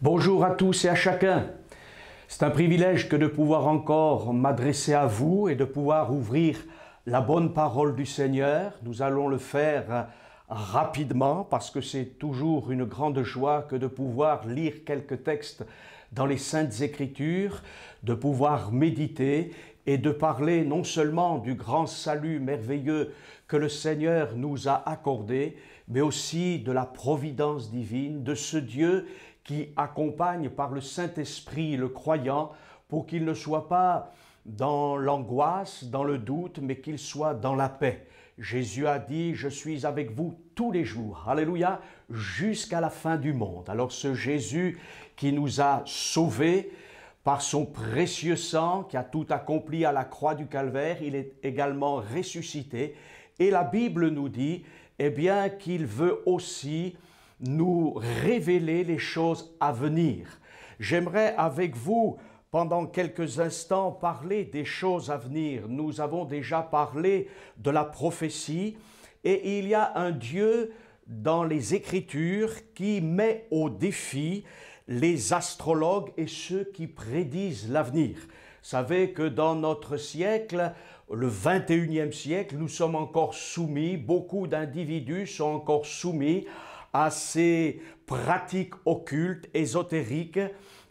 Bonjour à tous et à chacun. C'est un privilège que de pouvoir encore m'adresser à vous et de pouvoir ouvrir la bonne parole du Seigneur. Nous allons le faire rapidement parce que c'est toujours une grande joie que de pouvoir lire quelques textes dans les Saintes Écritures, de pouvoir méditer et de parler non seulement du grand salut merveilleux que le Seigneur nous a accordé, mais aussi de la providence divine, de ce Dieu qui accompagne par le Saint-Esprit le croyant pour qu'il ne soit pas dans l'angoisse, dans le doute, mais qu'il soit dans la paix. Jésus a dit « Je suis avec vous tous les jours, alléluia, jusqu'à la fin du monde ». Alors ce Jésus qui nous a sauvés par son précieux sang, qui a tout accompli à la croix du Calvaire, il est également ressuscité. Et la Bible nous dit eh bien, qu'il veut aussi nous révéler les choses à venir. J'aimerais avec vous, pendant quelques instants, parler des choses à venir. Nous avons déjà parlé de la prophétie et il y a un Dieu dans les Écritures qui met au défi les astrologues et ceux qui prédisent l'avenir. Vous savez que dans notre siècle, le 21e siècle, nous sommes encore soumis, beaucoup d'individus sont encore soumis à ces pratiques occultes, ésotériques,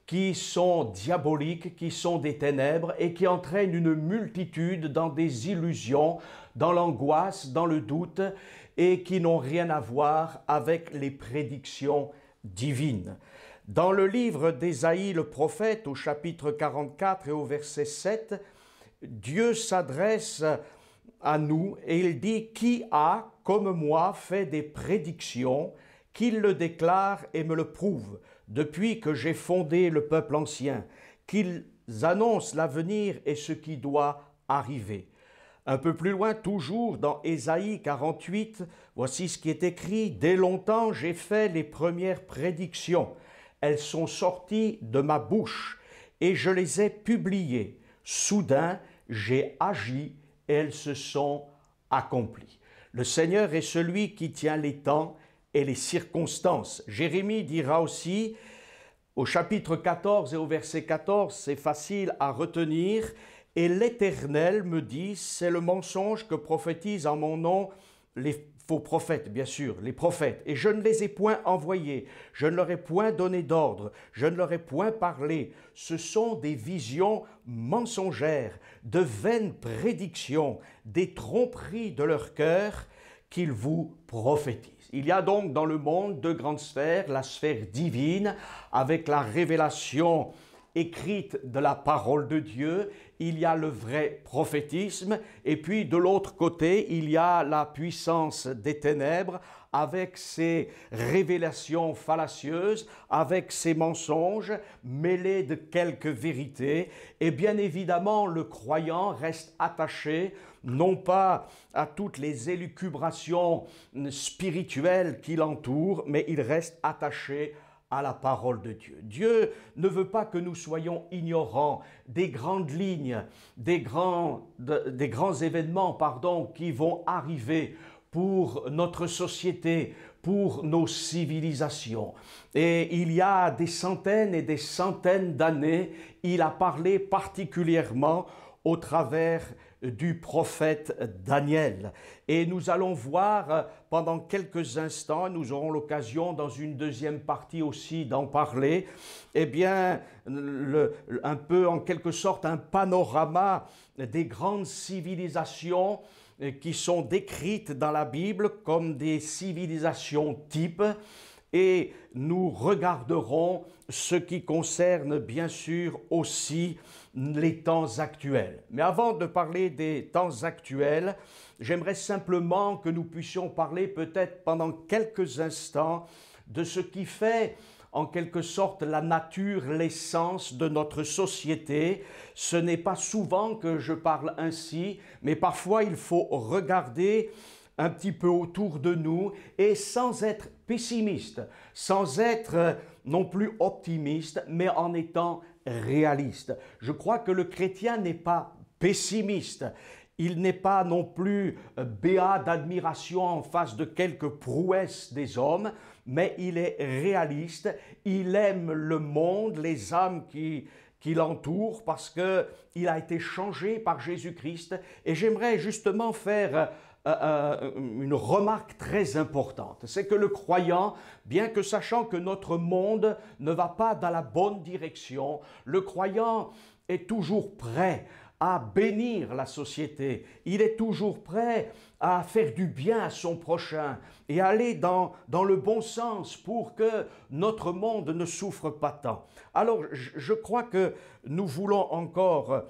qui sont diaboliques, qui sont des ténèbres et qui entraînent une multitude dans des illusions, dans l'angoisse, dans le doute et qui n'ont rien à voir avec les prédictions divines. Dans le livre d'Ésaïe le prophète, au chapitre 44 et au verset 7, Dieu s'adresse à nous et il dit « Qui a, comme moi, fait des prédictions ?» Qu'il le déclare et me le prouve, depuis que j'ai fondé le peuple ancien, qu'ils annoncent l'avenir et ce qui doit arriver. Un peu plus loin, toujours dans Ésaïe 48, voici ce qui est écrit. « Dès longtemps, j'ai fait les premières prédictions. Elles sont sorties de ma bouche et je les ai publiées. Soudain, j'ai agi et elles se sont accomplies. » Le Seigneur est celui qui tient les temps et les circonstances. Jérémie dira aussi, au chapitre 14 et au verset 14, c'est facile à retenir, « Et l'Éternel me dit, c'est le mensonge que prophétisent en mon nom les faux prophètes, bien sûr, les prophètes, et je ne les ai point envoyés, je ne leur ai point donné d'ordre, je ne leur ai point parlé. Ce sont des visions mensongères, de vaines prédictions, des tromperies de leur cœur qu'ils vous prophétisent. » Il y a donc dans le monde deux grandes sphères, la sphère divine avec la révélation écrite de la parole de Dieu, il y a le vrai prophétisme et puis de l'autre côté, il y a la puissance des ténèbres avec ses révélations fallacieuses, avec ses mensonges mêlés de quelques vérités et bien évidemment le croyant reste attaché non pas à toutes les élucubrations spirituelles qui l'entourent, mais il reste attaché à la parole de Dieu. Dieu ne veut pas que nous soyons ignorants des grandes lignes, des grands événements, qui vont arriver pour notre société, pour nos civilisations. Et il y a des centaines et des centaines d'années, il a parlé particulièrement au travers du prophète Daniel. Et nous allons voir pendant quelques instants, nous aurons l'occasion dans une deuxième partie aussi d'en parler, eh bien, un peu en quelque sorte un panorama des grandes civilisations qui sont décrites dans la Bible comme des civilisations types. Et nous regarderons ce qui concerne bien sûr aussi les temps actuels. Mais avant de parler des temps actuels, j'aimerais simplement que nous puissions parler peut-être pendant quelques instants de ce qui fait en quelque sorte la nature, l'essence de notre société. Ce n'est pas souvent que je parle ainsi, mais parfois il faut regarder un petit peu autour de nous et sans être pessimiste, sans être non plus optimiste, mais en étant réaliste. Je crois que le chrétien n'est pas pessimiste. Il n'est pas non plus béat d'admiration en face de quelques prouesses des hommes, mais il est réaliste, il aime le monde, les âmes qui l'entourent, parce qu'il a été changé par Jésus-Christ. Et j'aimerais justement faire une remarque très importante, c'est que le croyant, bien que sachant que notre monde ne va pas dans la bonne direction, le croyant est toujours prêt à bénir la société, il est toujours prêt à faire du bien à son prochain et aller dans le bon sens pour que notre monde ne souffre pas tant. Alors, je crois que nous voulons encore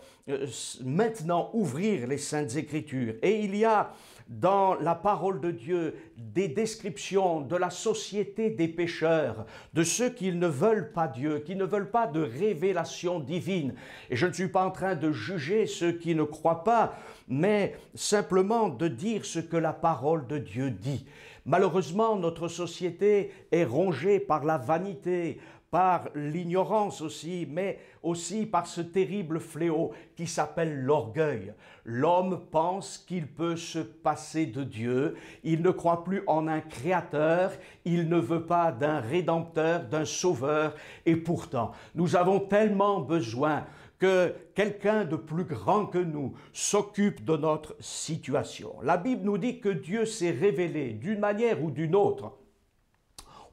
maintenant ouvrir les Saintes Écritures, et il y a dans la parole de Dieu des descriptions de la société des pécheurs, de ceux qui ne veulent pas Dieu, qui ne veulent pas de révélation divine. Et je ne suis pas en train de juger ceux qui ne croient pas, mais simplement de dire ce que la parole de Dieu dit. Malheureusement, notre société est rongée par la vanité, par l'ignorance aussi, mais aussi par ce terrible fléau qui s'appelle l'orgueil. L'homme pense qu'il peut se passer de Dieu, il ne croit plus en un créateur, il ne veut pas d'un rédempteur, d'un sauveur, et pourtant, nous avons tellement besoin que quelqu'un de plus grand que nous s'occupe de notre situation. La Bible nous dit que Dieu s'est révélé d'une manière ou d'une autre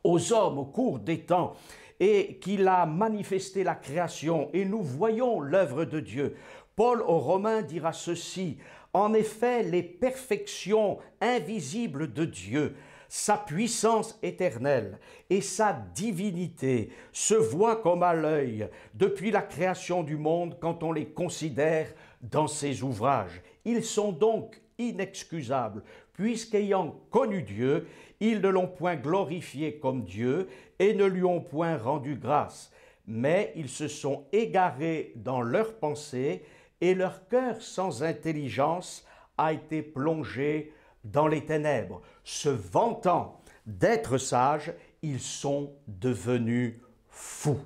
aux hommes au cours des temps, et qu'il a manifesté la création, et nous voyons l'œuvre de Dieu. Paul aux Romains dira ceci: « En effet, les perfections invisibles de Dieu, sa puissance éternelle et sa divinité se voient comme à l'œil depuis la création du monde quand on les considère dans ses ouvrages. Ils sont donc inexcusables, puisqu'ayant connu Dieu, ils ne l'ont point glorifié comme Dieu et ne lui ont point rendu grâce. Mais ils se sont égarés dans leurs pensées et leur cœur sans intelligence a été plongé dans les ténèbres. Se vantant d'être sages, ils sont devenus fous. »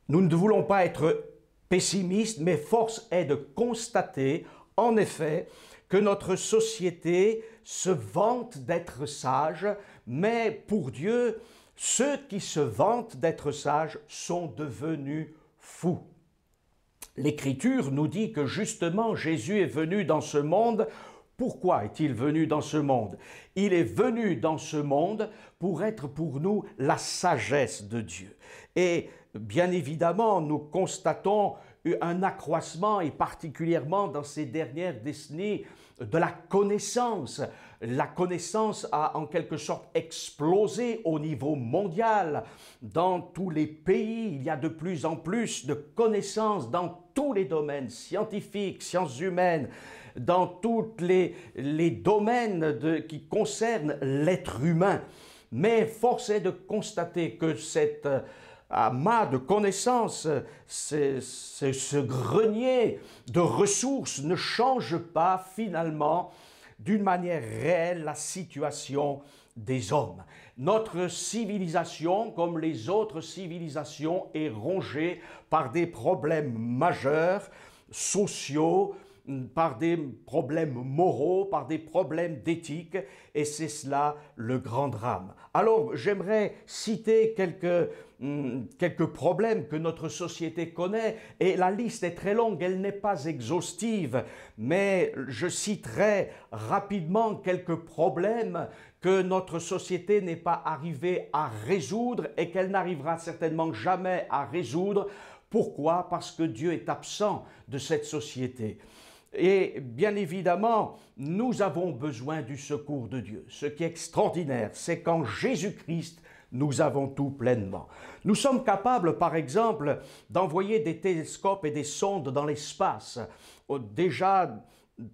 Nous ne voulons pas être pessimistes, mais force est de constater, en effet, que notre société se vante d'être sage, mais pour Dieu, ceux qui se vantent d'être sages sont devenus fous. L'Écriture nous dit que justement Jésus est venu dans ce monde. Pourquoi est-il venu dans ce monde? Il est venu dans ce monde pour être pour nous la sagesse de Dieu. Et bien évidemment, nous constatons un accroissement, et particulièrement dans ces dernières décennies, de la connaissance. La connaissance a en quelque sorte explosé au niveau mondial. Dans tous les pays, il y a de plus en plus de connaissances dans tous les domaines scientifiques, sciences humaines, dans tous les domaines qui concernent l'être humain. Mais force est de constater que cette amas de connaissances, ce grenier de ressources ne change pas finalement d'une manière réelle la situation des hommes. Notre civilisation, comme les autres civilisations, est rongée par des problèmes majeurs, sociaux, par des problèmes moraux, par des problèmes d'éthique, et c'est cela le grand drame. Alors, j'aimerais citer quelques problèmes que notre société connaît, et la liste est très longue, elle n'est pas exhaustive, mais je citerai rapidement quelques problèmes que notre société n'est pas arrivée à résoudre et qu'elle n'arrivera certainement jamais à résoudre. Pourquoi? Parce que Dieu est absent de cette société. Et bien évidemment, nous avons besoin du secours de Dieu. Ce qui est extraordinaire, c'est qu'en Jésus-Christ, nous avons tout pleinement. Nous sommes capables, par exemple, d'envoyer des télescopes et des sondes dans l'espace, déjà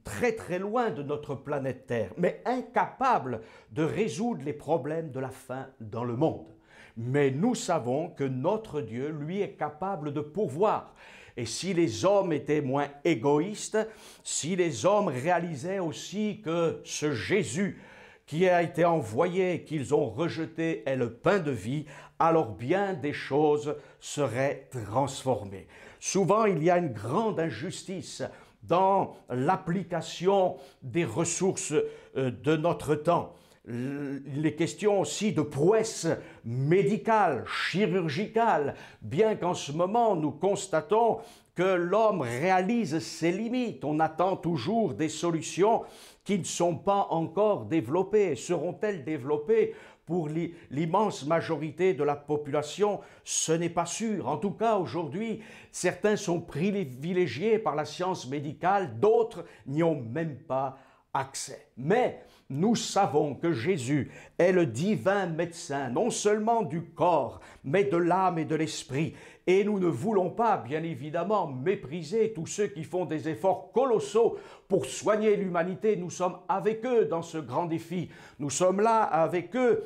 très très loin de notre planète Terre, mais incapables de résoudre les problèmes de la faim dans le monde. Mais nous savons que notre Dieu, lui, est capable de pourvoir. Et si les hommes étaient moins égoïstes, si les hommes réalisaient aussi que ce Jésus qui a été envoyé, qu'ils ont rejeté, est le pain de vie, alors bien des choses seraient transformées. Souvent, il y a une grande injustice dans l'application des ressources de notre temps. Il est question aussi de prouesses médicales, chirurgicales, bien qu'en ce moment nous constatons que l'homme réalise ses limites. On attend toujours des solutions qui ne sont pas encore développées. Seront-elles développées pour l'immense majorité de la population? Ce n'est pas sûr. En tout cas, aujourd'hui, certains sont privilégiés par la science médicale, d'autres n'y ont même pas accès. Mais nous savons que Jésus est le divin médecin, non seulement du corps, mais de l'âme et de l'esprit. Et nous ne voulons pas, bien évidemment, mépriser tous ceux qui font des efforts colossaux pour soigner l'humanité. Nous sommes avec eux dans ce grand défi. Nous sommes là avec eux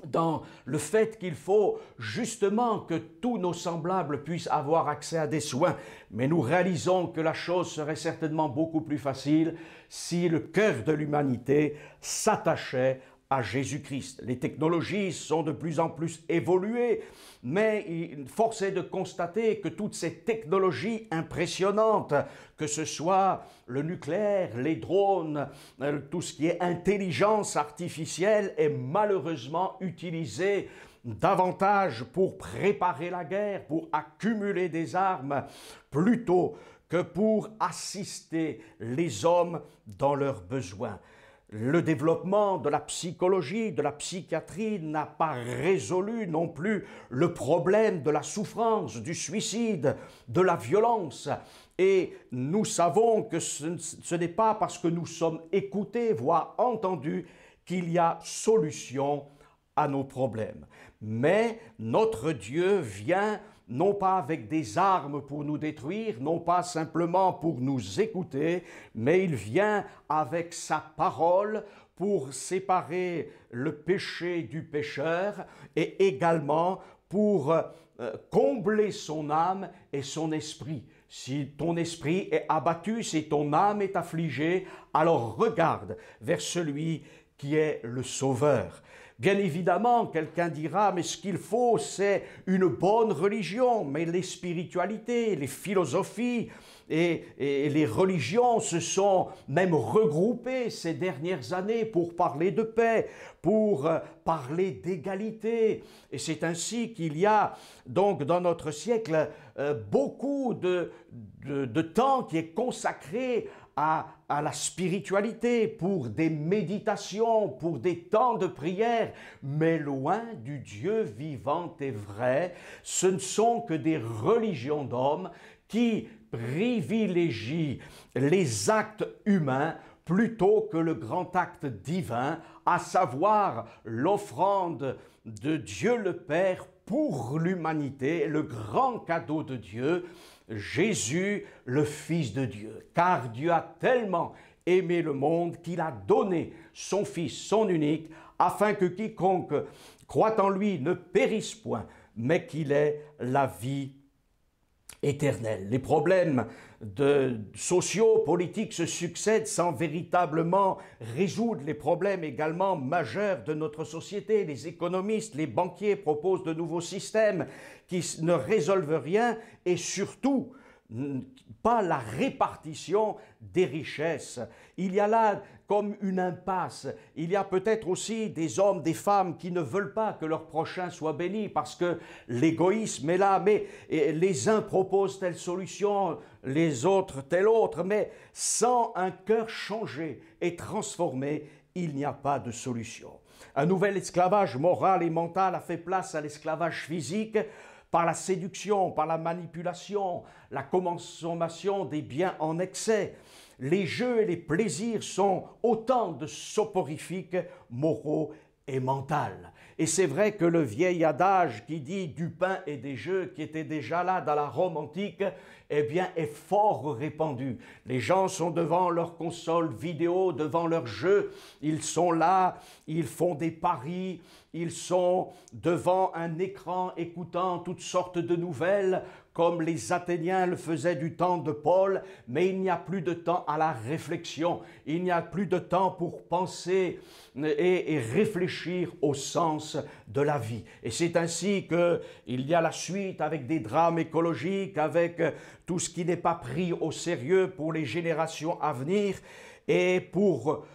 dans le fait qu'il faut justement que tous nos semblables puissent avoir accès à des soins. Mais nous réalisons que la chose serait certainement beaucoup plus facile si le cœur de l'humanité s'attachait à Jésus-Christ. Les technologies sont de plus en plus évoluées, mais force est de constater que toutes ces technologies impressionnantes, que ce soit le nucléaire, les drones, tout ce qui est intelligence artificielle, est malheureusement utilisé davantage pour préparer la guerre, pour accumuler des armes, plutôt que pour assister les hommes dans leurs besoins. Le développement de la psychologie, de la psychiatrie n'a pas résolu non plus le problème de la souffrance, du suicide, de la violence. Et nous savons que ce n'est pas parce que nous sommes écoutés, voire entendus, qu'il y a solution à nos problèmes. Mais notre Dieu vient non pas avec des armes pour nous détruire, non pas simplement pour nous écouter, mais il vient avec sa parole pour séparer le péché du pécheur et également pour combler son âme et son esprit. Si ton esprit est abattu, si ton âme est affligée, alors regarde vers celui qui est le Sauveur. Bien évidemment, quelqu'un dira, mais ce qu'il faut, c'est une bonne religion. Mais les spiritualités, les philosophies et les religions se sont même regroupées ces dernières années pour parler de paix, pour parler d'égalité. Et c'est ainsi qu'il y a donc dans notre siècle beaucoup de temps qui est consacré à la spiritualité, pour des méditations, pour des temps de prière, mais loin du Dieu vivant et vrai. Ce ne sont que des religions d'hommes qui privilégient les actes humains plutôt que le grand acte divin, à savoir l'offrande de Dieu le Père pour l'humanité, le grand cadeau de Dieu, Jésus, le Fils de Dieu. Car Dieu a tellement aimé le monde qu'il a donné son Fils, son unique, afin que quiconque croit en lui ne périsse point, mais qu'il ait la vie éternelle. Les problèmes sociaux, politiques se succèdent sans véritablement résoudre les problèmes également majeurs de notre société. Les économistes, les banquiers proposent de nouveaux systèmes qui ne résolvent rien et surtout pas la répartition des richesses. Il y a là comme une impasse. Il y a peut-être aussi des hommes, des femmes qui ne veulent pas que leur prochain soit béni parce que l'égoïsme est là, mais les uns proposent telle solution, les autres telle autre, mais sans un cœur changé et transformé, il n'y a pas de solution. Un nouvel esclavage moral et mental a fait place à l'esclavage physique, par la séduction, par la manipulation, la consommation des biens en excès. Les jeux et les plaisirs sont autant de soporifiques moraux et mentaux. Et c'est vrai que le vieil adage qui dit du pain et des jeux, qui était déjà là dans la Rome antique, eh bien, est fort répandu. Les gens sont devant leur console vidéo, devant leurs jeux, ils sont là, ils font des paris, ils sont devant un écran écoutant toutes sortes de nouvelles comme les Athéniens le faisaient du temps de Paul, mais il n'y a plus de temps à la réflexion, il n'y a plus de temps pour penser et réfléchir au sens de la vie. Et c'est ainsi qu'il y a la suite avec des drames écologiques, avec tout ce qui n'est pas pris au sérieux pour les générations à venir. Et pour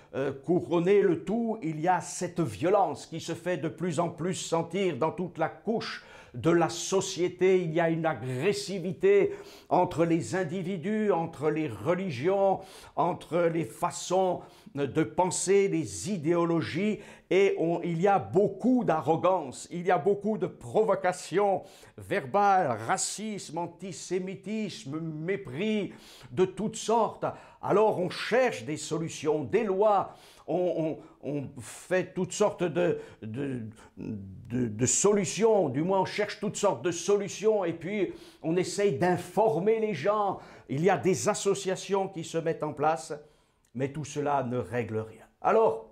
couronner le tout, il y a cette violence qui se fait de plus en plus sentir dans toute la couche de la société. Il y a une agressivité entre les individus, entre les religions, entre les façons de penser, les idéologies, et il y a beaucoup d'arrogance, il y a beaucoup de provocation verbale, racisme, antisémitisme, mépris de toutes sortes. Alors on cherche des solutions, des lois, on fait toutes sortes de solutions, du moins on cherche toutes sortes de solutions, et puis on essaye d'informer les gens. Il y a des associations qui se mettent en place, mais tout cela ne règle rien. Alors,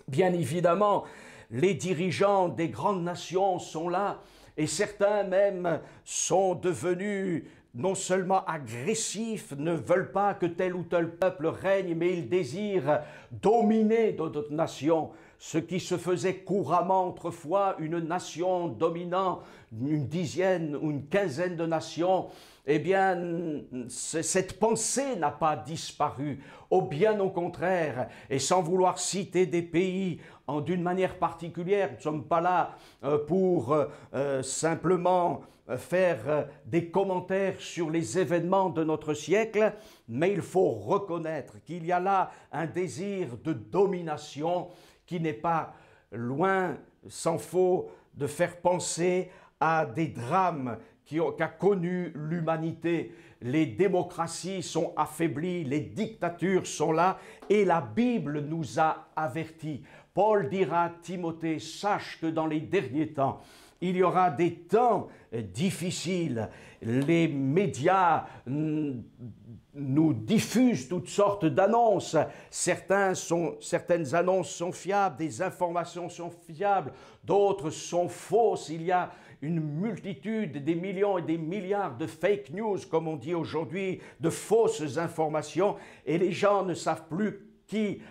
bien évidemment, les dirigeants des grandes nations sont là, et certains même sont devenus non seulement agressifs, ne veulent pas que tel ou tel peuple règne, mais ils désirent dominer d'autres nations. Ce qui se faisait couramment autrefois, une nation dominant une dizaine ou une quinzaine de nations, eh bien, cette pensée n'a pas disparu, bien au contraire, et sans vouloir citer des pays d'une manière particulière, nous ne sommes pas là pour simplement faire des commentaires sur les événements de notre siècle, mais il faut reconnaître qu'il y a là un désir de domination qui n'est pas loin, sans faux, de faire penser à des drames qu'a connu l'humanité. Les démocraties sont affaiblies, les dictatures sont là, et la Bible nous a avertis. Paul dira à Timothée, sache que dans les derniers temps, il y aura des temps difficiles. Les médias nous diffusent toutes sortes d'annonces. Certaines annonces sont fiables, des informations sont fiables, d'autres sont fausses. Il y a une multitude, des millions et des milliards de fake news, comme on dit aujourd'hui, de fausses informations, et les gens ne savent plus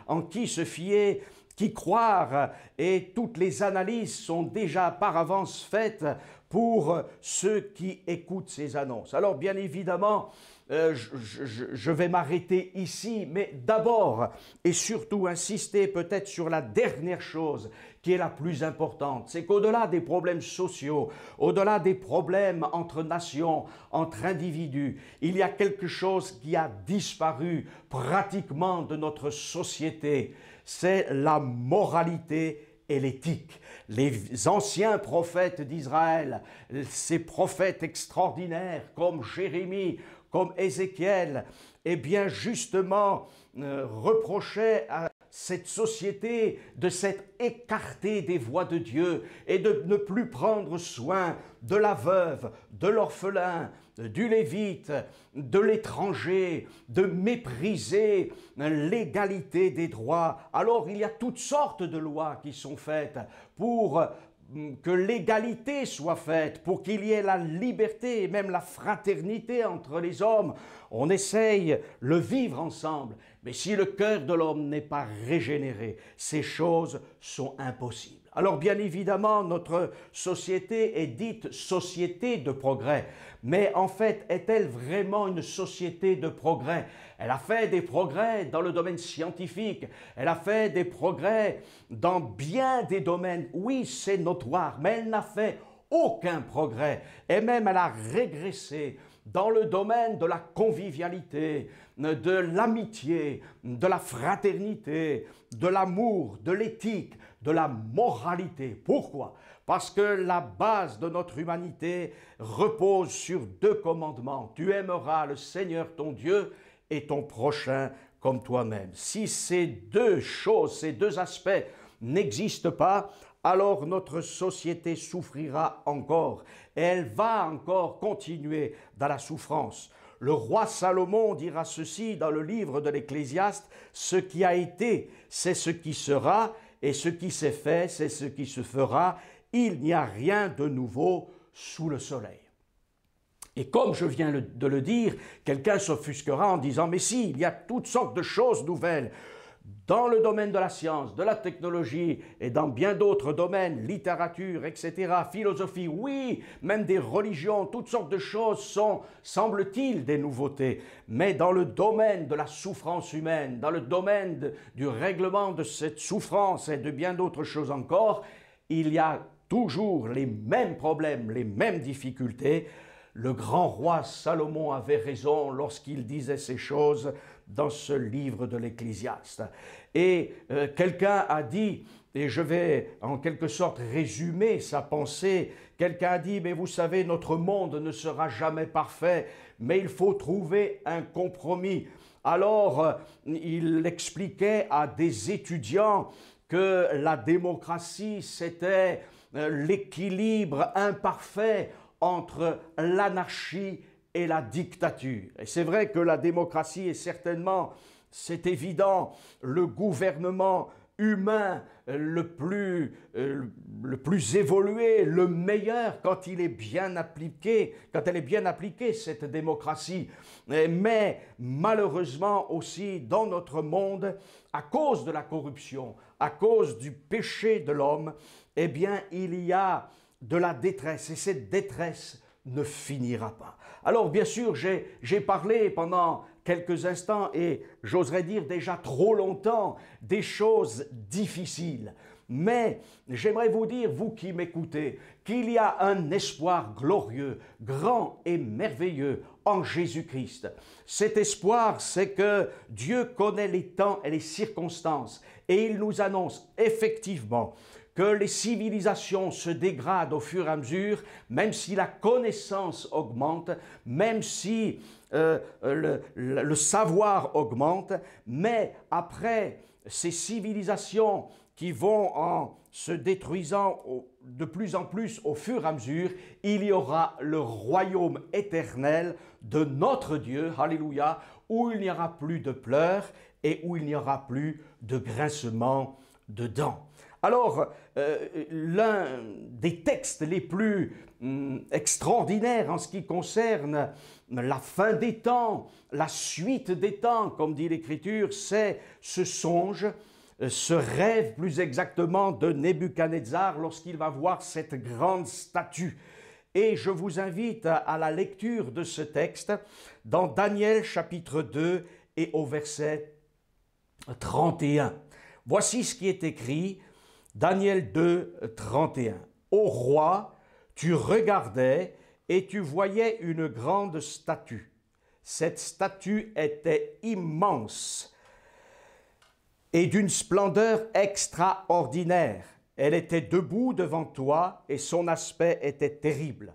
en qui se fier, qui croire, et toutes les analyses sont déjà par avance faites pour ceux qui écoutent ces annonces. Alors bien évidemment, je vais m'arrêter ici, mais d'abord et surtout insister peut-être sur la dernière chose qui est la plus importante. C'est qu'au-delà des problèmes sociaux, au-delà des problèmes entre nations, entre individus, il y a quelque chose qui a disparu pratiquement de notre société. C'est la moralité et l'éthique. Les anciens prophètes d'Israël, ces prophètes extraordinaires comme Jérémie, comme Ézéchiel, eh bien justement reprochaient à cette société de s'être écartée des voies de Dieu et de ne plus prendre soin de la veuve, de l'orphelin, du lévite, de l'étranger, de mépriser l'égalité des droits. Alors il y a toutes sortes de lois qui sont faites pour que l'égalité soit faite, pour qu'il y ait la liberté et même la fraternité entre les hommes. On essaye le vivre ensemble, mais si le cœur de l'homme n'est pas régénéré, ces choses sont impossibles. Alors bien évidemment, notre société est dite société de progrès, mais en fait, est-elle vraiment une société de progrès? Elle a fait des progrès dans le domaine scientifique, elle a fait des progrès dans bien des domaines, oui c'est notoire, mais elle n'a fait aucun progrès, et même elle a régressé dans le domaine de la convivialité, de l'amitié, de la fraternité, de l'amour, de l'éthique, de la moralité. Pourquoi? Parce que la base de notre humanité repose sur deux commandements. Tu aimeras le Seigneur ton Dieu et ton prochain comme toi-même. Si ces deux choses, ces deux aspects n'existent pas, alors notre société souffrira encore et elle va encore continuer dans la souffrance. Le roi Salomon dira ceci dans le livre de l'Ecclésiaste, « Ce qui a été, c'est ce qui sera, et ce qui s'est fait, c'est ce qui se fera. Il n'y a rien de nouveau sous le soleil. » Et comme je viens de le dire, quelqu'un s'offusquera en disant « Mais si, il y a toutes sortes de choses nouvelles ». Dans le domaine de la science, de la technologie et dans bien d'autres domaines, littérature, etc., philosophie, oui, même des religions, toutes sortes de choses sont, semble-t-il, des nouveautés. Mais dans le domaine de la souffrance humaine, dans le domaine du règlement de cette souffrance et de bien d'autres choses encore, il y a toujours les mêmes problèmes, les mêmes difficultés. Le grand roi Salomon avait raison lorsqu'il disait ces choses dans ce livre de l'Ecclésiaste. Et quelqu'un a dit, et je vais en quelque sorte résumer sa pensée, quelqu'un a dit, mais vous savez, notre monde ne sera jamais parfait, mais il faut trouver un compromis. Alors, il expliquait à des étudiants que la démocratie, c'était l'équilibre imparfait entre l'anarchie et la dictature. Et c'est vrai que la démocratie est certainement, c'est évident, le gouvernement humain le plus évolué, le meilleur quand il est bien appliqué, quand elle est bien appliquée, cette démocratie. Mais malheureusement aussi dans notre monde, à cause de la corruption, à cause du péché de l'homme, eh bien il y a de la détresse, et cette détresse ne finira pas. Alors bien sûr, j'ai parlé pendant quelques instants, et j'oserais dire déjà trop longtemps, des choses difficiles. Mais j'aimerais vous dire, vous qui m'écoutez, qu'il y a un espoir glorieux, grand et merveilleux en Jésus-Christ. Cet espoir, c'est que Dieu connaît les temps et les circonstances, et il nous annonce effectivement que les civilisations se dégradent au fur et à mesure, même si la connaissance augmente, même si le savoir augmente, mais après ces civilisations qui vont en se détruisant de plus en plus au fur et à mesure, il y aura le royaume éternel de notre Dieu, alléluia, où il n'y aura plus de pleurs et où il n'y aura plus de grincement de dents. Alors, l'un des textes les plus extraordinaires en ce qui concerne la fin des temps, la suite des temps, comme dit l'Écriture, c'est ce songe, ce rêve plus exactement de Nebuchadnezzar lorsqu'il va voir cette grande statue. Et je vous invite à la lecture de ce texte dans Daniel chapitre 2 et au verset 31. Voici ce qui est écrit, Daniel 2, 31. Ô roi, tu regardais et tu voyais une grande statue. Cette statue était immense et d'une splendeur extraordinaire. Elle était debout devant toi et son aspect était terrible.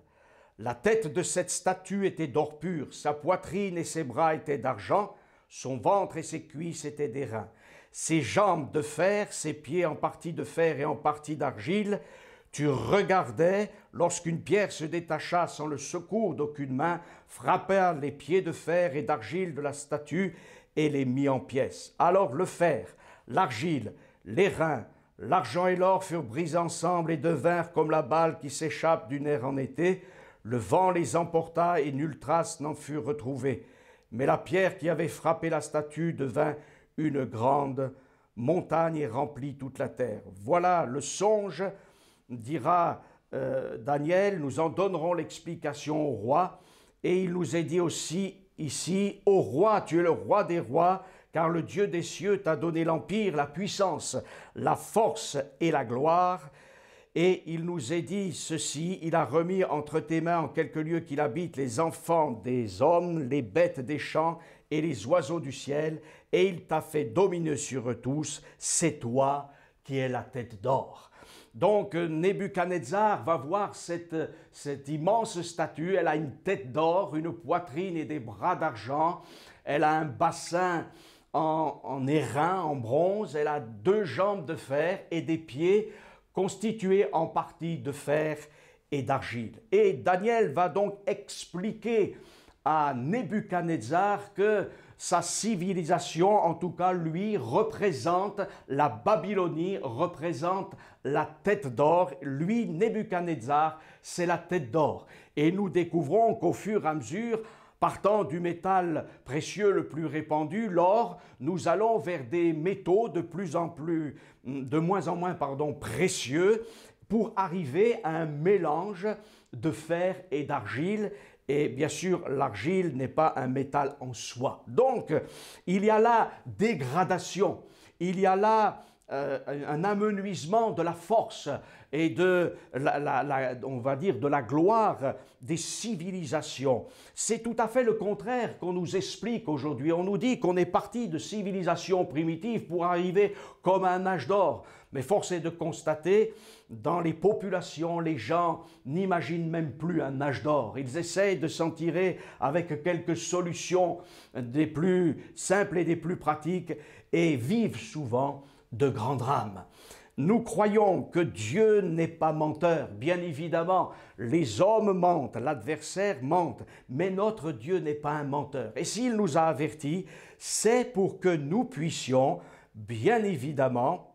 La tête de cette statue était d'or pur, sa poitrine et ses bras étaient d'argent, son ventre et ses cuisses étaient d'airain. Ses jambes de fer, ses pieds en partie de fer et en partie d'argile. Tu regardais lorsqu'une pierre se détacha sans le secours d'aucune main, frappa les pieds de fer et d'argile de la statue et les mit en pièces. Alors le fer, l'argile, l'airain, l'argent et l'or furent brisés ensemble et devinrent comme la balle qui s'échappe du nerf en été. Le vent les emporta et nulle trace n'en fut retrouvée. Mais la pierre qui avait frappé la statue devint une grande montagne et remplit toute la terre. Voilà le songe, dira Daniel, nous en donnerons l'explication au roi. Et il nous est dit aussi ici, ô roi, tu es le roi des rois, car le Dieu des cieux t'a donné l'empire, la puissance, la force et la gloire. Et il nous est dit ceci, il a remis entre tes mains en quelques lieux qu'il habite les enfants des hommes, les bêtes des champs et les oiseaux du ciel, et il t'a fait dominer sur eux tous, c'est toi qui es la tête d'or. Donc Nebuchadnezzar va voir cette immense statue, elle a une tête d'or, une poitrine et des bras d'argent, elle a un bassin en airain, en bronze, elle a 2 jambes de fer et des pieds constitués en partie de fer et d'argile. Et Daniel va donc expliquer à Nebuchadnezzar que sa civilisation, en tout cas lui, représente la Babylonie, représente la tête d'or. Lui, Nebuchadnezzar, c'est la tête d'or. Et nous découvrons qu'au fur et à mesure, partant du métal précieux le plus répandu, l'or, nous allons vers des métaux de moins en moins précieux, pour arriver à un mélange de fer et d'argile. Et bien sûr, l'argile n'est pas un métal en soi. Donc, il y a là dégradation, il y a là un amenuisement de la force et on va dire de la gloire des civilisations. C'est tout à fait le contraire qu'on nous explique aujourd'hui. On nous dit qu'on est parti de civilisations primitives pour arriver comme à un âge d'or. Mais force est de constater, dans les populations, les gens n'imaginent même plus un âge d'or. Ils essayent de s'en tirer avec quelques solutions des plus simples et des plus pratiques et vivent souvent de grands drames. Nous croyons que Dieu n'est pas menteur. Bien évidemment, les hommes mentent, l'adversaire mente, mais notre Dieu n'est pas un menteur. Et s'il nous a avertis, c'est pour que nous puissions, bien évidemment,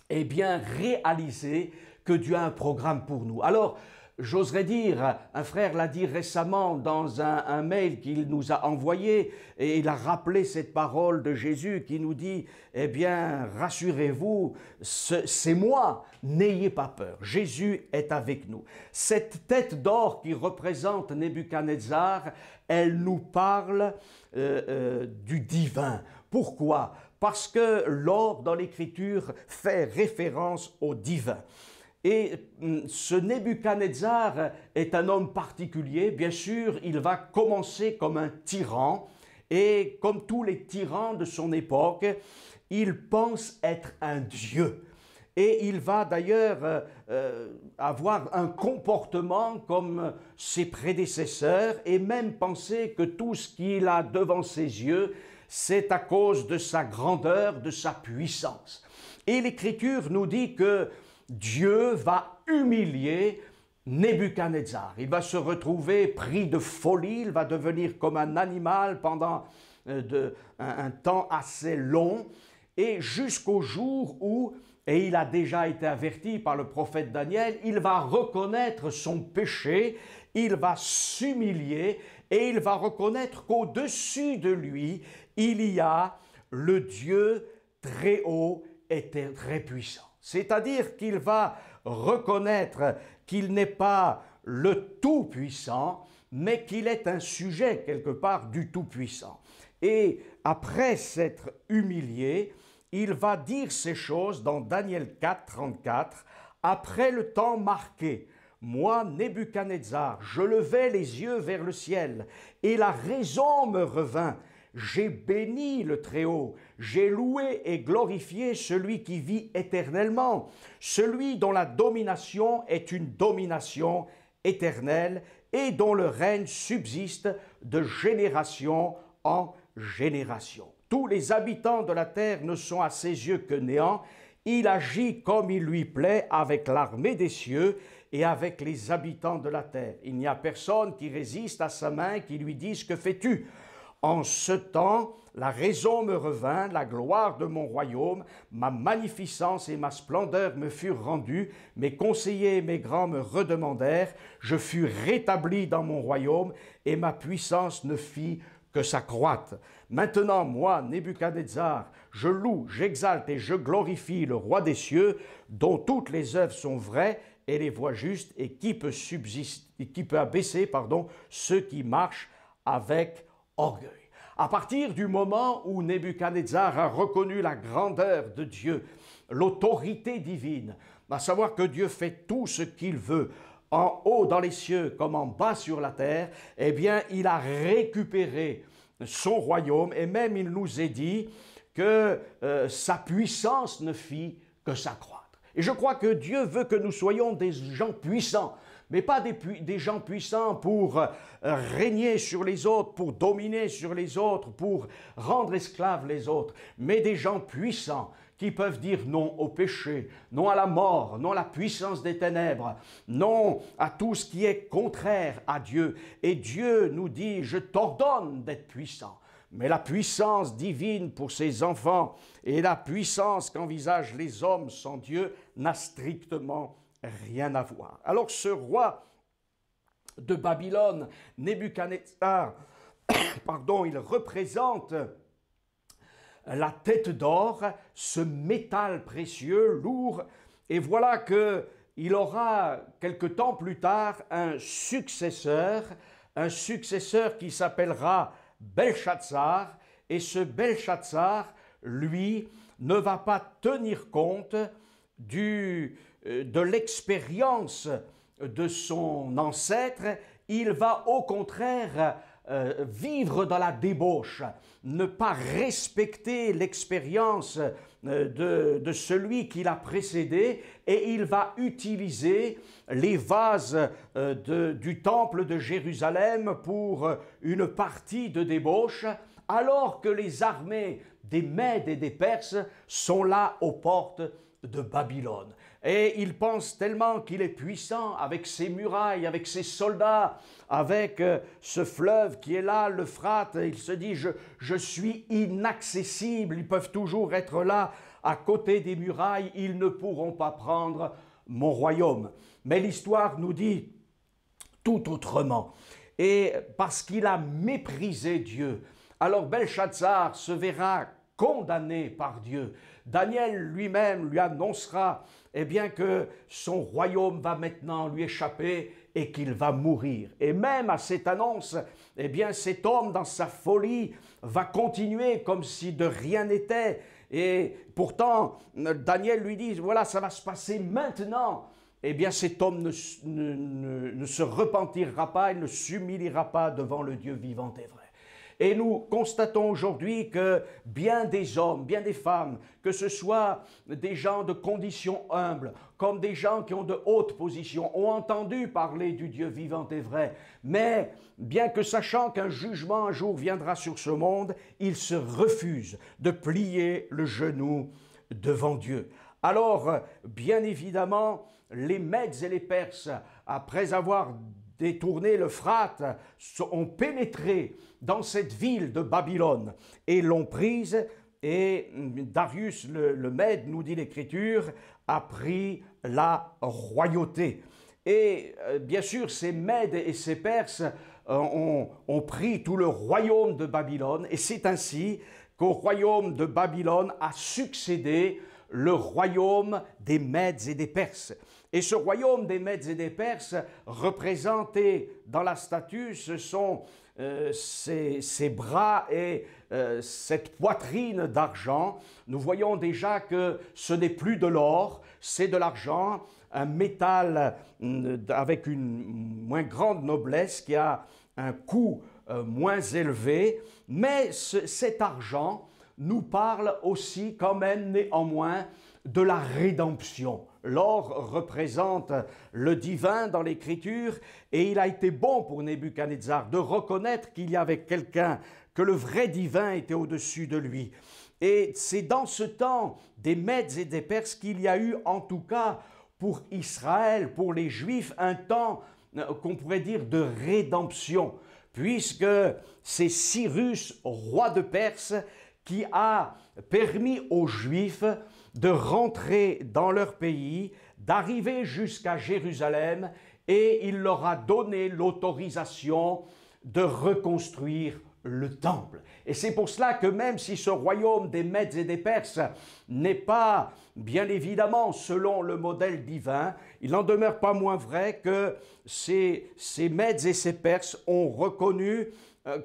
réaliser que Dieu a un programme pour nous. Alors, j'oserais dire, un frère l'a dit récemment dans un mail qu'il nous a envoyé, et il a rappelé cette parole de Jésus qui nous dit, rassurez-vous, c'est moi, n'ayez pas peur, Jésus est avec nous. Cette tête d'or qui représente Nebuchadnezzar, elle nous parle du divin. Pourquoi? Parce que l'or dans l'Écriture fait référence au divin. Et ce Nebuchadnezzar est un homme particulier. Bien sûr, il va commencer comme un tyran. Et comme tous les tyrans de son époque, il pense être un dieu. Et il va d'ailleurs avoir un comportement comme ses prédécesseurs et même penser que tout ce qu'il a devant ses yeux, c'est à cause de sa grandeur, de sa puissance. Et l'Écriture nous dit que Dieu va humilier Nebuchadnezzar. Il va se retrouver pris de folie, il va devenir comme un animal pendant un temps assez long, et jusqu'au jour où, et il a déjà été averti par le prophète Daniel, il va reconnaître son péché, il va s'humilier et il va reconnaître qu'au-dessus de lui, il y a le Dieu très haut et très puissant. C'est-à-dire qu'il va reconnaître qu'il n'est pas le Tout-Puissant, mais qu'il est un sujet quelque part du Tout-Puissant. Et après s'être humilié, il va dire ces choses dans Daniel 4, 34, « Après le temps marqué, moi, Nebuchadnezzar, je levai les yeux vers le ciel, et la raison me revint. J'ai béni le Très-Haut, j'ai loué et glorifié celui qui vit éternellement, celui dont la domination est une domination éternelle et dont le règne subsiste de génération en génération. Tous les habitants de la terre ne sont à ses yeux que néant. Il agit comme il lui plaît avec l'armée des cieux et avec les habitants de la terre. Il n'y a personne qui résiste à sa main, qui lui dise « Que fais-tu » ? En ce temps, la raison me revint, la gloire de mon royaume, ma magnificence et ma splendeur me furent rendues, mes conseillers et mes grands me redemandèrent, je fus rétabli dans mon royaume et ma puissance ne fit que s'accroître. Maintenant, moi, Nebuchadnezzar, je loue, j'exalte et je glorifie le roi des cieux, dont toutes les œuvres sont vraies et les voies justes, et qui peut abaisser ceux qui marchent avec orgueil. À partir du moment où Nebuchadnezzar a reconnu la grandeur de Dieu, l'autorité divine, à savoir que Dieu fait tout ce qu'il veut, en haut dans les cieux comme en bas sur la terre, il a récupéré son royaume, et même il nous est dit que sa puissance ne fit que s'accroître. Et je crois que Dieu veut que nous soyons des gens puissants, mais pas des gens puissants pour régner sur les autres, pour dominer sur les autres, pour rendre esclaves les autres, mais des gens puissants qui peuvent dire non au péché, non à la mort, non à la puissance des ténèbres, non à tout ce qui est contraire à Dieu. Et Dieu nous dit, je t'ordonne d'être puissant. mais la puissance divine pour ses enfants et la puissance qu'envisagent les hommes sans Dieu n'a strictement rien à voir. Alors ce roi de Babylone, Nebuchadnezzar, il représente la tête d'or, ce métal précieux, lourd, et voilà qu'il aura quelque temps plus tard un successeur qui s'appellera Belshazzar, et ce Belshazzar, lui, ne va pas tenir compte de l'expérience de son ancêtre, il va au contraire vivre dans la débauche, ne pas respecter l'expérience de celui qui l'a précédé, et il va utiliser les vases du temple de Jérusalem pour une partie de débauche, alors que les armées des Mèdes et des Perses sont là aux portes de Babylone. Et il pense tellement qu'il est puissant avec ses murailles, avec ses soldats, avec ce fleuve qui est là, l'Euphrate. Il se dit, je suis inaccessible, ils peuvent toujours être là à côté des murailles, ils ne pourront pas prendre mon royaume. Mais l'histoire nous dit tout autrement. Et parce qu'il a méprisé Dieu, alors Belshazzar se verra condamné par Dieu. Daniel lui-même lui annoncera que son royaume va maintenant lui échapper et qu'il va mourir. Et même à cette annonce, cet homme dans sa folie va continuer comme si de rien n'était. Et pourtant, Daniel lui dit, voilà, ça va se passer maintenant. Cet homme ne se repentira pas, il ne s'humiliera pas devant le Dieu vivant et vrai. Et nous constatons aujourd'hui que bien des hommes, bien des femmes, que ce soit des gens de condition humble, comme des gens qui ont de hautes positions, ont entendu parler du Dieu vivant et vrai, mais bien que sachant qu'un jugement un jour viendra sur ce monde, ils se refusent de plier le genou devant Dieu. Alors, bien évidemment, les Mèdes et les Perses, après avoir détourné l'Euphrate, ont pénétré dans cette ville de Babylone et l'ont prise, et Darius le Mède, nous dit l'Écriture, a pris la royauté. Et bien sûr, ces Mèdes et ces Perses ont pris tout le royaume de Babylone, et c'est ainsi qu'au royaume de Babylone a succédé le royaume des Mèdes et des Perses. Et ce royaume des Mèdes et des Perses, représenté dans la statue, ce sont ses bras et cette poitrine d'argent. Nous voyons déjà que ce n'est plus de l'or, c'est de l'argent, un métal avec une moins grande noblesse qui a un coût moins élevé, mais cet argent nous parle aussi quand même néanmoins de la rédemption. L'or représente le divin dans l'Écriture, et il a été bon pour Nebuchadnezzar de reconnaître qu'il y avait quelqu'un, que le vrai divin était au-dessus de lui. Et c'est dans ce temps des Mèdes et des Perses qu'il y a eu, en tout cas pour Israël, pour les Juifs, un temps qu'on pourrait dire de rédemption, puisque c'est Cyrus, roi de Perse, qui a permis aux Juifs de rentrer dans leur pays, d'arriver jusqu'à Jérusalem, et il leur a donné l'autorisation de reconstruire le temple. Et c'est pour cela que même si ce royaume des Mèdes et des Perses n'est pas, bien évidemment, selon le modèle divin, il n'en demeure pas moins vrai que ces Mèdes et ces Perses ont reconnu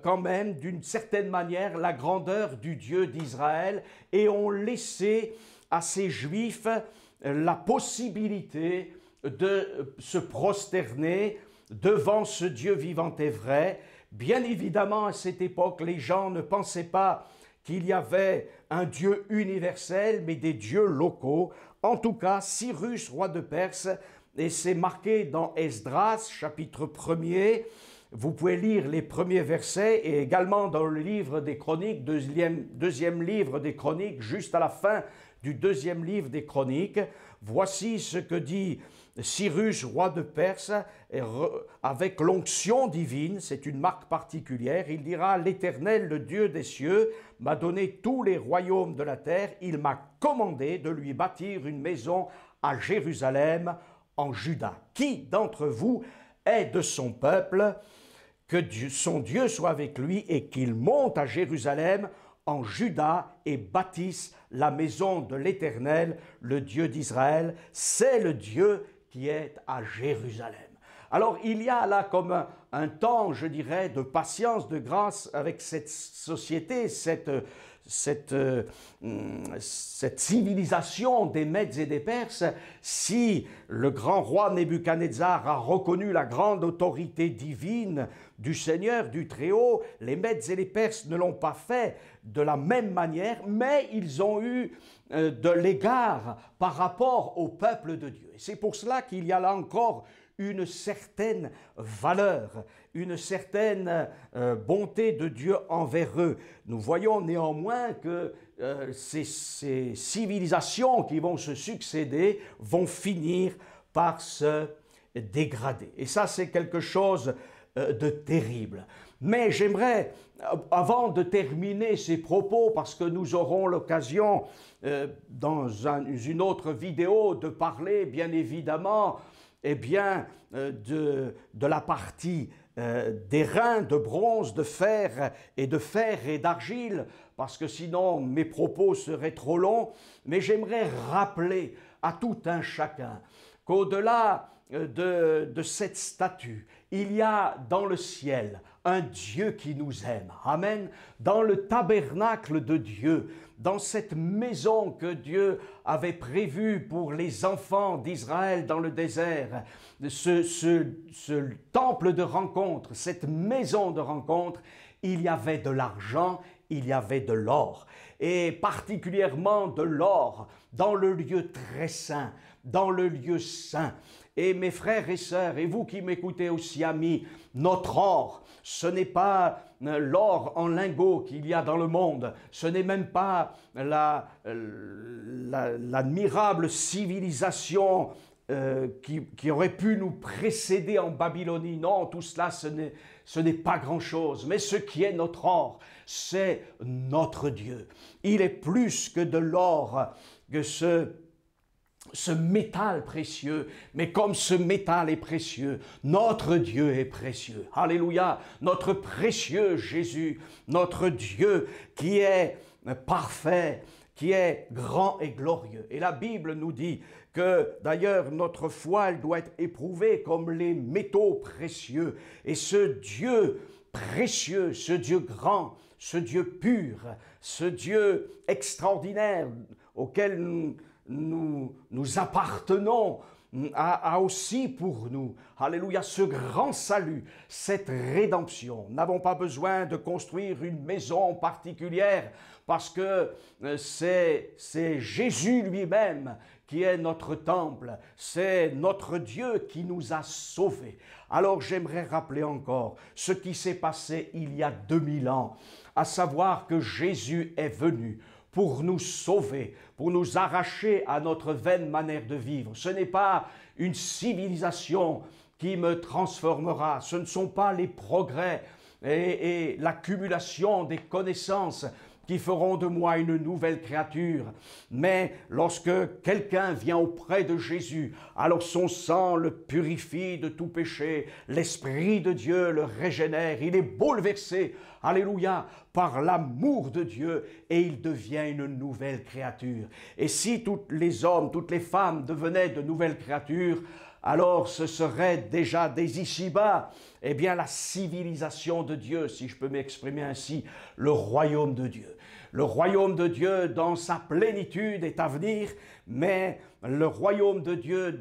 quand même d'une certaine manière la grandeur du Dieu d'Israël et ont laissé à ces Juifs la possibilité de se prosterner devant ce Dieu vivant et vrai. Bien évidemment, à cette époque, les gens ne pensaient pas qu'il y avait un Dieu universel, mais des dieux locaux. En tout cas, Cyrus, roi de Perse, et c'est marqué dans Esdras, chapitre 1er, vous pouvez lire les premiers versets, et également dans le livre des Chroniques, deuxième livre des Chroniques, juste à la fin du 2e livre des Chroniques. Voici ce que dit Cyrus, roi de Perse, avec l'onction divine, c'est une marque particulière. Il dira: l'Éternel, le Dieu des cieux, m'a donné tous les royaumes de la terre. Il m'a commandé de lui bâtir une maison à Jérusalem, en Juda. Qui d'entre vous est de son peuple? Que son Dieu soit avec lui et qu'il monte à Jérusalem, en Juda, et bâtisse la maison de l'Éternel, le Dieu d'Israël. C'est le Dieu qui est à Jérusalem. Alors il y a là comme un temps, je dirais, de patience, de grâce avec cette société, cette civilisation des Mèdes et des Perses. Si le grand roi Nebuchadnezzar a reconnu la grande autorité divine du Seigneur, du Très-Haut, les Mèdes et les Perses ne l'ont pas fait de la même manière, mais ils ont eu de l'égard par rapport au peuple de Dieu. Et c'est pour cela qu'il y a là encore une certaine valeur, une certaine bonté de Dieu envers eux. Nous voyons néanmoins que ces civilisations qui vont se succéder vont finir par se dégrader. Et ça, c'est quelque chose de terrible. Mais j'aimerais, avant de terminer ces propos, parce que nous aurons l'occasion dans une autre vidéo de parler, bien évidemment, eh bien, de la partie des reins de bronze, de fer et d'argile, parce que sinon mes propos seraient trop longs. Mais j'aimerais rappeler à tout un chacun qu'au-delà de cette statue, il y a dans le ciel un Dieu qui nous aime. Amen. Dans le tabernacle de Dieu, dans cette maison que Dieu avait prévue pour les enfants d'Israël dans le désert, ce temple de rencontre, cette maison de rencontre, il y avait de l'argent, il y avait de l'or, et particulièrement de l'or dans le lieu très saint, dans le lieu saint. Et mes frères et sœurs, et vous qui m'écoutez aussi, amis, notre or, ce n'est pas l'or en lingots qu'il y a dans le monde, ce n'est même pas l'admirable civilisation qui aurait pu nous précéder en Babylonie. Non, tout cela, ce n'est pas grand-chose. Mais ce qui est notre or, c'est notre Dieu. Il est plus que de l'or, que ce métal précieux, mais comme ce métal est précieux, notre Dieu est précieux. Alléluia, notre précieux Jésus, notre Dieu qui est parfait, qui est grand et glorieux. Et la Bible nous dit que d'ailleurs notre foi, elle doit être éprouvée comme les métaux précieux. Et ce Dieu précieux, ce Dieu grand, ce Dieu pur, ce Dieu extraordinaire auquel nous appartenons, a aussi pour nous, alléluia, ce grand salut, cette rédemption. Nous n'avons pas besoin de construire une maison particulière parce que c'est Jésus lui-même qui est notre temple, c'est notre Dieu qui nous a sauvés. Alors j'aimerais rappeler encore ce qui s'est passé il y a 2000 ans, à savoir que Jésus est venu pour nous sauver, pour nous arracher à notre vaine manière de vivre. Ce n'est pas une civilisation qui me transformera, ce ne sont pas les progrès et l'accumulation des connaissances qui feront de moi une nouvelle créature. Mais lorsque quelqu'un vient auprès de Jésus, alors son sang le purifie de tout péché, l'Esprit de Dieu le régénère, il est bouleversé, alléluia, par l'amour de Dieu et il devient une nouvelle créature. Et si tous les hommes, toutes les femmes devenaient de nouvelles créatures, alors ce serait déjà dès ici-bas, eh bien la civilisation de Dieu, si je peux m'exprimer ainsi, le royaume de Dieu. Le royaume de Dieu dans sa plénitude est à venir, mais le royaume de Dieu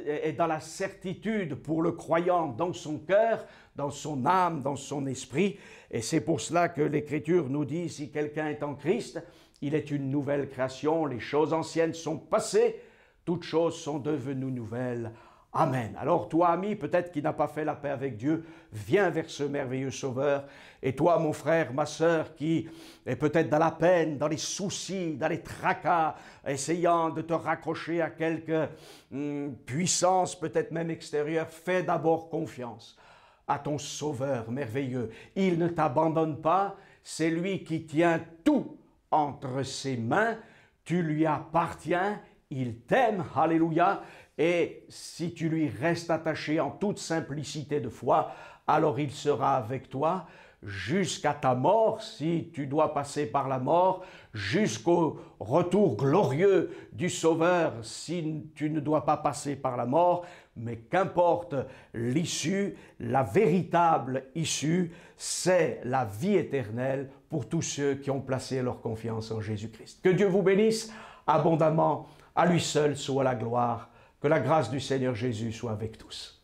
est dans la certitude pour le croyant dans son cœur, dans son âme, dans son esprit. Et c'est pour cela que l'Écriture nous dit, si quelqu'un est en Christ, il est une nouvelle création, les choses anciennes sont passées, toutes choses sont devenues nouvelles. Amen. Alors toi, ami, peut-être qui n'a pas fait la paix avec Dieu, viens vers ce merveilleux Sauveur. Et toi, mon frère, ma sœur, qui est peut-être dans la peine, dans les soucis, dans les tracas, essayant de te raccrocher à quelque puissance, peut-être même extérieure, fais d'abord confiance à ton Sauveur merveilleux. Il ne t'abandonne pas, c'est lui qui tient tout entre ses mains, tu lui appartiens, il t'aime, alléluia, et si tu lui restes attaché en toute simplicité de foi, alors il sera avec toi jusqu'à ta mort, si tu dois passer par la mort, jusqu'au retour glorieux du Sauveur, si tu ne dois pas passer par la mort, mais qu'importe l'issue, la véritable issue, c'est la vie éternelle pour tous ceux qui ont placé leur confiance en Jésus-Christ. Que Dieu vous bénisse abondamment, à lui seul soit la gloire, que la grâce du Seigneur Jésus soit avec tous.